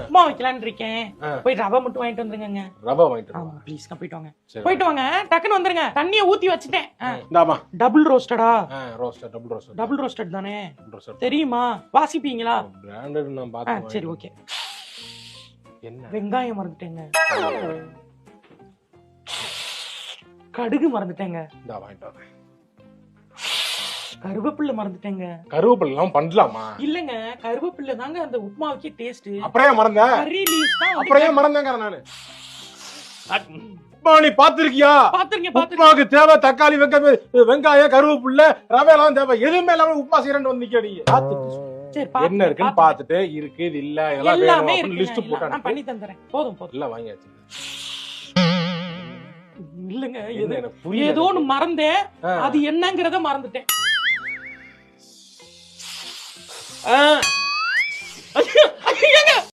உப்புமா வைக்கலான்னு இருக்கேன். போய் ரவை மட்டும் வாங்கிட்டு வந்துருங்க. ரவை வாங்கிட்டு ஆமா ப்ளீஸ் போயிட்டு வாங்க. போயிட்டு வாங்க, டக்குன்னு வந்துருங்க. தண்ணியை ஊத்தி வச்சுட்டேன். டபுள் ரோஸ்டடா? டபுள் ரோஸ்டட் தானே, தெரியுமா? வாசிப்பீங்களா? பிராண்டட் நான் பார்த்தேன். சரி ஓகே. என்ன வெங்காயம் மறந்துட்டேங்க, கடுகு மறந்துட்டேங்க, கருவேப்பிலை மறந்துட்டேங்க. கருவேப்பிலை எல்லாம் பண்ணலாமா? இல்லங்க, கருவேப்பிலை தாங்க அந்த உப்புமாவுக்கே டேஸ்ட். அப்புறம் மறந்தேன். கறி லீவ்ஸ் தான். அப்புறம் மறந்தேங்க நானு. நீ பாத்திருக்கியா? பாத்துருக்கேன். உப்புமாவுக்கு தேவை தக்காளி, வெங்காயம், கருவேப்பிலை, ரவை எல்லாம் தேவை. எதுவுமே இல்லாம உப்புமா செய்யறேன்னு வந்து நிக்க. நீங்க என்ன இருக்குன்னு பாத்துட்டு இருக்கு இது இல்ல எல்லாமே லிஸ்ட் போட்டு நான் பண்ணி தந்துறேன். போதும் போதும் இல்ல வாங்கியாச்சு. இல்லங்க ஏதோ ஒன்னு மறந்தேன், அது என்னங்கறத மறந்துட்டேன்.